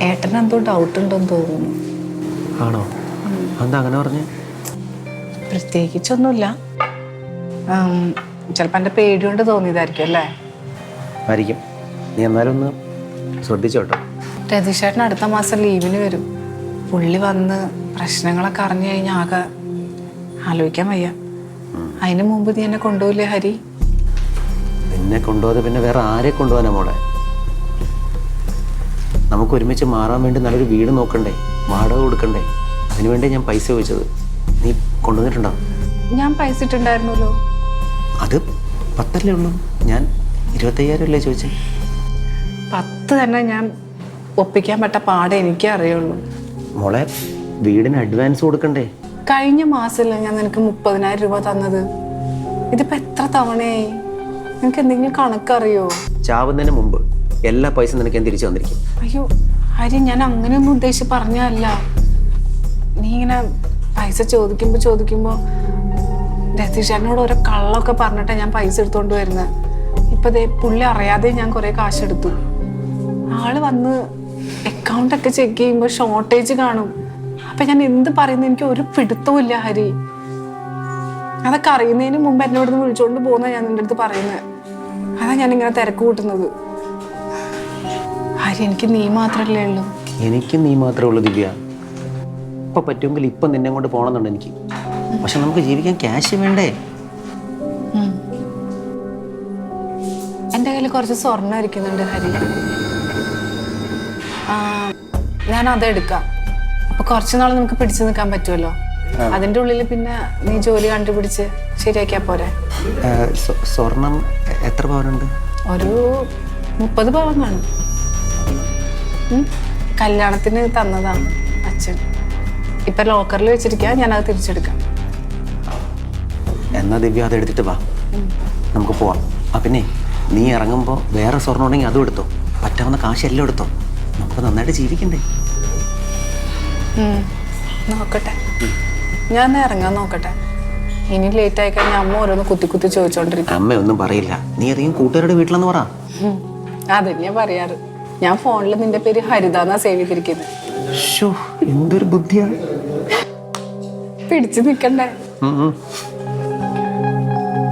ഏട്ടന് എന്തോ ഡൗട്ട് ഉണ്ടെന്ന് തോന്നുന്നു. ആണോ? എന്താ അങ്ങനെ പറഞ്ഞേ? പ്രത്യേകിച്ചൊന്നുമില്ല. ചിലപ്പോൾ എൻ്റെ പേടി കൊണ്ട് തോന്നിയതായിരിക്കും അല്ലേ? ആയിരിക്കും. നീ എന്നാലും ഒന്ന് ശ്രദ്ധിച്ചോട്ടോ. രതീഷേട്ടൻ അടുത്ത മാസം ലീവിന് വരും. പുള്ളി വന്ന് പ്രശ്നങ്ങളൊക്കെ അറിഞ്ഞു കഴിഞ്ഞാൽ ആകെ ആലോചിക്കാൻ വയ്യ. അതിന് മുമ്പ് നീ എന്നെ കൊണ്ടുപോയില്ലേ ഹരി? നിന്നെ കൊണ്ടുപോകാതെ പിന്നെ വേറെ ആരെ കൊണ്ടുപോകാനാ മോളെ? നമുക്ക് ഒരുമിച്ച് മാറാൻ വേണ്ടി നല്ലൊരു വീട് നോക്കണ്ടേ, വാടക കൊടുക്കണ്ടേ? അതിനുവേണ്ടി ഞാൻ പൈസ ചോദിച്ചത്. നീ കൊണ്ടുവന്നിട്ടുണ്ടോ? ഞാൻ പൈസ ഇട്ടുണ്ടായിരുന്നല്ലോ. അത് 10 ഉള്ളൂ. ഞാൻ 25,000 അല്ലേ ചോദിച്ചേ? 10 തന്നെ ഞാൻ ഒപ്പിക്കാൻ പറ്റ പാടെ എനിക്കേ അറിയുള്ളൂ. മോളെ, വീടിന് അഡ്വാൻസ് കൊടുക്കണ്ടേ? കഴിഞ്ഞ മാസമല്ലേ ഞാൻ നിനക്ക് 30,000 രൂപ തന്നത്? ഇതിപ്പോ എത്ര തവണയായി? നിനക്ക് എന്തെങ്കിലും കണക്കറിയോ? ചാവുന്നതിന് മുമ്പ് എല്ലാ പൈസ നിനക്ക് ഞാൻ തിരിച്ചു തന്നിരിക്കും. അയ്യോ ഹരി, ഞാൻ അങ്ങനെയൊന്നും ഉദ്ദേശിച്ച് പറഞ്ഞല്ല. നീ ഇങ്ങനെ പൈസ ചോദിക്കുമ്പോ രതീഷേട്ടനോട് ഓരോ കള്ളൊക്കെ പറഞ്ഞിട്ടാ ഞാൻ പൈസ എടുത്തോണ്ട് വരുന്നത്. ഇപ്പൊ ദേ പുള്ളി അറിയാതെ ഞാൻ കുറെ കാശെടുത്തു. ആള് വന്ന് അക്കൗണ്ട് ഒക്കെ ചെക്ക് ചെയ്യുമ്പോൾ ഷോർട്ടേജ് കാണും. അപ്പൊ ഞാൻ എന്ത് പറയുന്നു എനിക്ക് ഒരു പിടുത്തവും ഇല്ല ഹരി. അതൊക്കെ അറിയുന്നതിന് മുമ്പ് എന്നോട് നിന്ന് വിളിച്ചോണ്ട് പോകുന്ന ഞാൻ നിന്റെ അടുത്ത് പറയുന്നത്. അതാ ഞാൻ ഇങ്ങനെ തിരക്ക് കൂട്ടുന്നത്. ഹരി, എനിക്ക് നീ മാത്രല്ലേ ഉള്ളൂ. എനിക്ക് നീ മാത്രമേ ഉള്ളൂ ദിവ്യ. ഇപ്പൊ പറ്റുമെങ്കിൽ ഇപ്പൊ നിന്നെ കൊണ്ട് പോകണമെന്നുണ്ട് എനിക്ക്. പക്ഷെ നമുക്ക് ജീവിക്കാൻ ക്യാഷ് വേണ്ടേ? എൻ്റെ കയ്യിൽ കുറച്ച് സ്വർണ്ണം ഇരിക്കുന്നുണ്ട് ഹരി. ഞാൻ അതെടുക്കാം. അപ്പൊ കുറച്ചു നാൾ നമുക്ക് പിടിച്ചു നിൽക്കാൻ പറ്റുമല്ലോ. അതിന്റെ ഉള്ളിൽ പിന്നെ നീ ജോലി കണ്ടുപിടിച്ച് ശരിയാക്കിയാ പോരെ? സ്വർണം എത്ര പവനുണ്ട്? ഒരു 30 പവൻ കാണും. കല്യാണത്തിന് തന്നതാണ് അച്ഛൻ. ഇപ്പൊ ലോക്കറിൽ വെച്ചിരിക്കാ. ഞാനത് തിരിച്ചെടുക്കാം. എന്നാ ദിവ്യ അത് എടുത്തിട്ട് വാ, നമുക്ക് പോവാം. പിന്നെ നീ ഇറങ്ങുമ്പോൾ വേറെ സ്വർണ്ണം ഉണ്ടെങ്കിൽ അതും എടുത്തോ. പറ്റാവുന്ന കാശ് എല്ലാം എടുത്തോ. നമുക്ക് നന്നായിട്ട് ജീവിക്കണ്ടേ? നോക്കട്ടെ, ഞാൻ ഇറങ്ങാൻ നോക്കട്ടെ. ഇനി ലേറ്റ് ആയി കഴിഞ്ഞാൽ അമ്മ ഓരോന്ന് കുത്തി കുത്തി ചോദിച്ചോണ്ടിരിക്കും. അമ്മ ഒന്നും പറയില്ല. നീ അധികം കൂട്ടുകാരുടെ വീട്ടിലെന്ന് പറ. അതന്നെയാ പറയാറ്. ഞാൻ ഫോണിൽ നിന്റെ പേര് ഹരിതാന്നാ സേവ് ചെയ്തിരിക്കുന്നത്. എന്തൊരു ബുദ്ധിയാണ്. പിടിച്ചു നിക്കണ്ടേ?